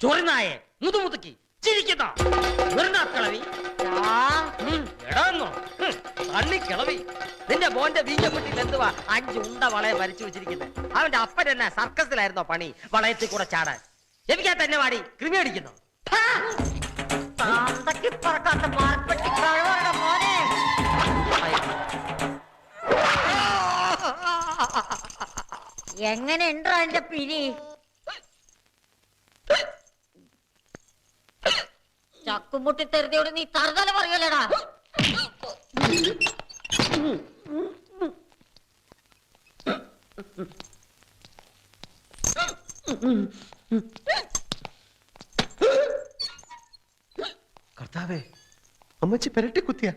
ചൊറിനായെ മുതുമുതുക്കി ചിരിക്കുന്ന കിളവി എടാന്നോ തണ്ണി കിളവി. നിന്റെ മോന്റെ വീഞ്ഞപ്പെട്ടിൽ എന്തുവാ 5 ഉണ്ട വളയെ വരച്ചു വെച്ചിരിക്കുന്നത്? അവന്റെ അപ്പൻ തന്നെ സർക്കസിലായിരുന്നോ പണി വളയത്തിൽ കൂടെ ചാടാൻ? എനിക്കാ തന്നെ വാടി കൃമി അടിക്കുന്നു. എങ്ങനെ ഉണ്ടോ എന്റെ പിരി? ചക്കുമുട്ടി തെരുതിയോട് നീ തറുതല പറയലടാ. കർത്താവേ, അമ്മച്ചി പെരട്ടി കുത്തിയ